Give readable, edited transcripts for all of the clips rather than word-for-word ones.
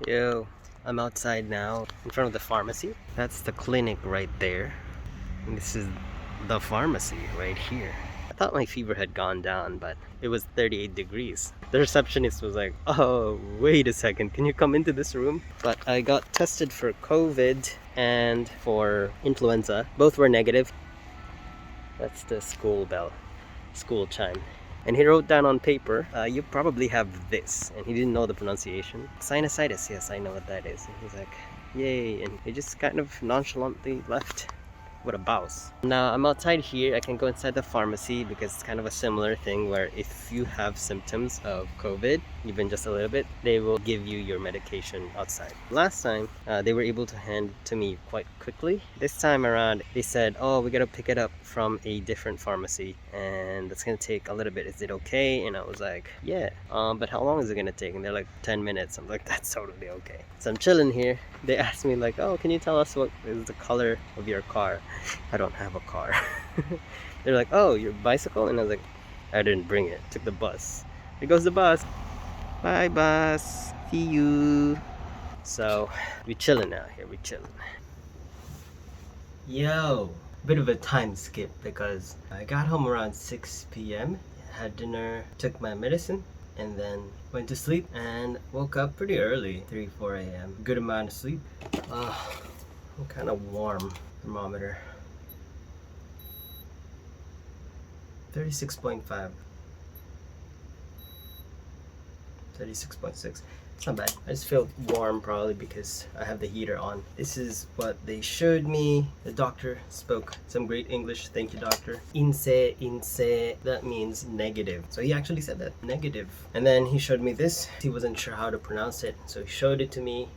Yo, I'm outside now in front of the pharmacy. That's the clinic right there. And this is the pharmacy right here. I thought my fever had gone down, but it was 38 degrees. The receptionist was like, oh, wait a second, can you come into this room? But I got tested for COVID and for influenza. Both were negative. That's the school bell, school chime. And he wrote down on paper, you probably have this. And he didn't know the pronunciation. Sinusitis, yes, I know what that is. And he's like, yay. And he just kind of nonchalantly left with a bouse. Now I'm outside here. I can go inside the pharmacy because it's kind of a similar thing where if you have symptoms of COVID, even just a little bit, they will give you your medication outside. Last time, they were able to hand it to me quite quickly. This time around, they said, oh, we gotta pick it up from a different pharmacy and that's gonna take a little bit. Is it okay? And I was like, yeah. But how long is it gonna take? And they're like, 10 minutes. I'm like, that's totally okay. So I'm chilling here. They asked me like, oh, can you tell us what is the color of your car? I don't have a car. They're like, oh, your bicycle? And I was like, I didn't bring it. Took the bus. Here goes the bus. Bye, bus. See you. So we chilling out here. We chilling. Yo, bit of a time skip because I got home around 6 p.m. Had dinner, took my medicine, and then went to sleep and woke up pretty early, 4 a.m. Good amount of sleep. I'm kind of warm. Thermometer 36.5, 36.6. It's not bad. I just feel warm probably because I have the heater on. This is what they showed me. The doctor spoke some great English. Thank you, doctor. Inse, that means negative. So he actually said that, negative. And then he showed me this. He wasn't sure how to pronounce it, so he showed it to me.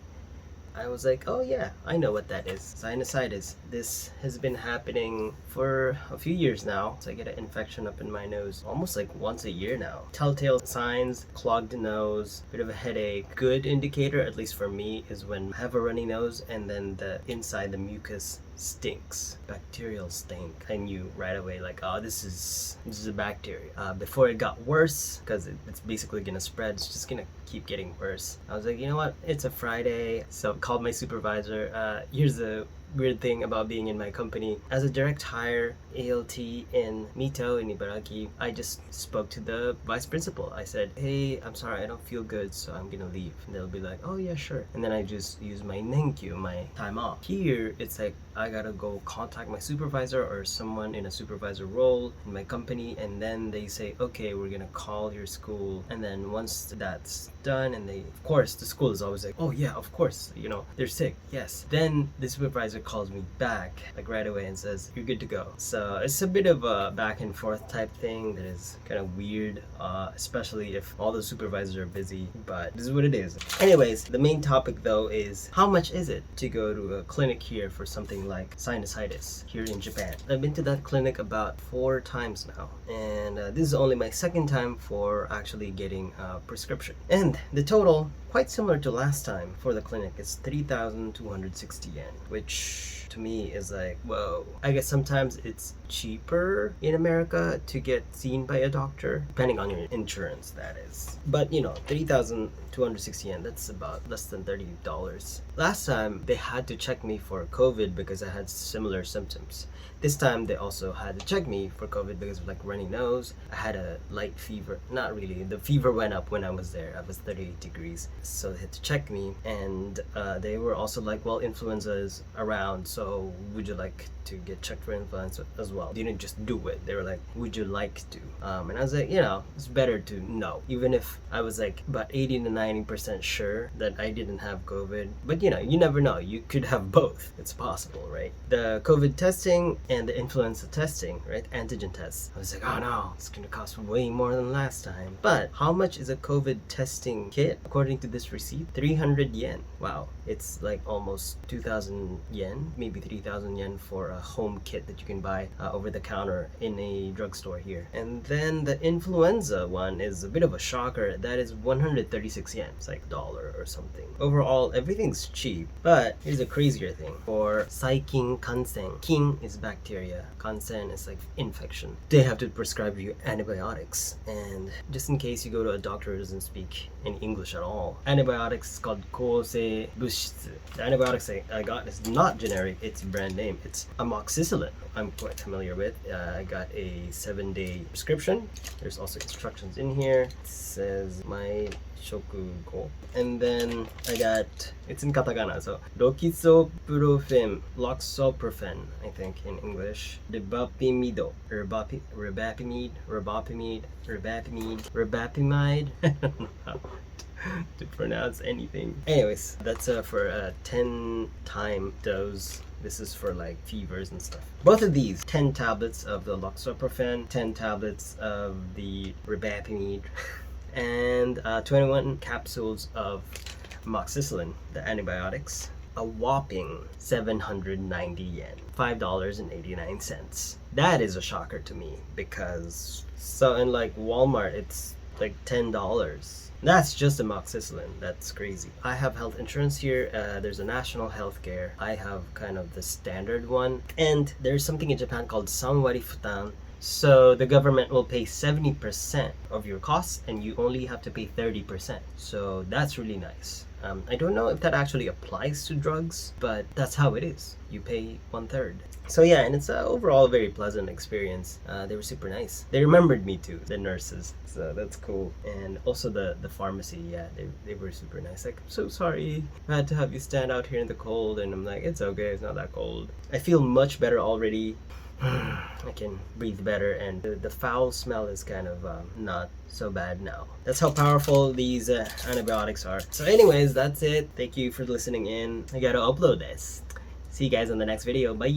I was like, oh yeah, I know what that is. Sinusitis. This has been happening for a few years now. So I get an infection up in my nose almost like once a year now. Telltale signs, clogged nose, bit of a headache. Good indicator, at least for me, is when I have a runny nose and then the inside, the mucus stinks. Bacterial stink. I knew right away like, oh, this is a bacteria. Before it got worse, because it's basically gonna spread, it's just gonna keep getting worse. I was like, you know what, it's a Friday. So called my supervisor. Here's the weird thing about being in my company. As a direct hire ALT in Mito in Ibaraki, I just spoke to the vice principal. I said, hey, I'm sorry, I don't feel good, so I'm gonna leave. And they'll be like, oh yeah, sure. And then I just use my nenkyu, my time off. Here, it's like I gotta go contact my supervisor or someone in a supervisor role in my company, and then they say, okay, we're gonna call your school. And then once that's done, and they, of course, the school is always like, oh yeah, of course, you know, they're sick, yes. Then the supervisor calls me back like right away and says, you're good to go. So it's a bit of a back and forth type thing that is kind of weird, especially if all the supervisors are busy, but this is what it is. Anyways, the main topic though is how much is it to go to a clinic here for something like sinusitis here in Japan. I've been to that clinic about 4 times now, and this is only my second time for actually getting a prescription. And the total, quite similar to last time for the clinic, is 3,260 yen, which to me is like, whoa. I guess sometimes it's cheaper in America to get seen by a doctor, depending on your insurance, that is. But you know, 3,260 yen, that's about less than $30. Last time they had to check me for COVID because I had similar symptoms. This time they also had to check me for COVID because of like runny nose. I had a light fever. Not really. The fever went up when I was there. I was 38 degrees. So they had to check me, and they were also like, well, influenza is around, so would you like to get checked for influenza as well? They didn't just do it. They were like, would you like to? And I was like, you know, it's better to know. Even if I was like about 80 to 90% sure that I didn't have COVID. But you know, you never know. You could have both. It's possible, right? The COVID testing and the influenza testing, right? Antigen tests. I was like, oh no, it's gonna cost way more than last time. But how much is a COVID testing kit? According to this receipt, 300 yen. Wow. It's like almost 2,000 yen, maybe maybe 3,000 yen for a home kit that you can buy over the counter in a drugstore here. And then the influenza one is a bit of a shocker. That is 136 yen. It's like a dollar or something. Overall, everything's cheap. But here's a crazier thing. For saikin kansen, kin is bacteria, kansen is like infection. They have to prescribe you antibiotics. And just in case you go to a doctor who doesn't speak in English at all, antibiotics is called kosei bushitsu. The antibiotics I got is not generic, it's brand name. It's amoxicillin. I'm quite familiar with. I got a 7-day prescription. There's also instructions in here. It says my shokugo. And then I got, it's in katakana, so loxoprofen, I think in English. Ribapimido, ribapimide. I don't know how to pronounce anything. Anyways, that's for a 10-time dose. This is for like fevers and stuff. Both of these, 10 tablets of the loxoprofen, 10 tablets of the ribapimide, and 21 capsules of amoxicillin, the antibiotics. A whopping 790 yen, $5.89. That is a shocker to me because so in like Walmart it's like $10. That's just amoxicillin. That's crazy. I have health insurance here. There's a national healthcare. I have kind of the standard one. And there's something in Japan called sanwari futan. So the government will pay 70% of your costs and you only have to pay 30%. So that's really nice. I don't know if that actually applies to drugs, but that's how it is. You pay 1/3. So yeah, and it's overall a very pleasant experience. They were super nice. They remembered me too, the nurses. So that's cool. And also the pharmacy, yeah, they were super nice. Like, I'm so sorry I had to have you stand out here in the cold. And I'm like, it's okay, it's not that cold. I feel much better already. I can breathe better, and the foul smell is kind of not so bad now. That's how powerful these antibiotics are. So anyways, that's it. Thank you for listening in. I gotta upload this. See you guys on the next video. Bye.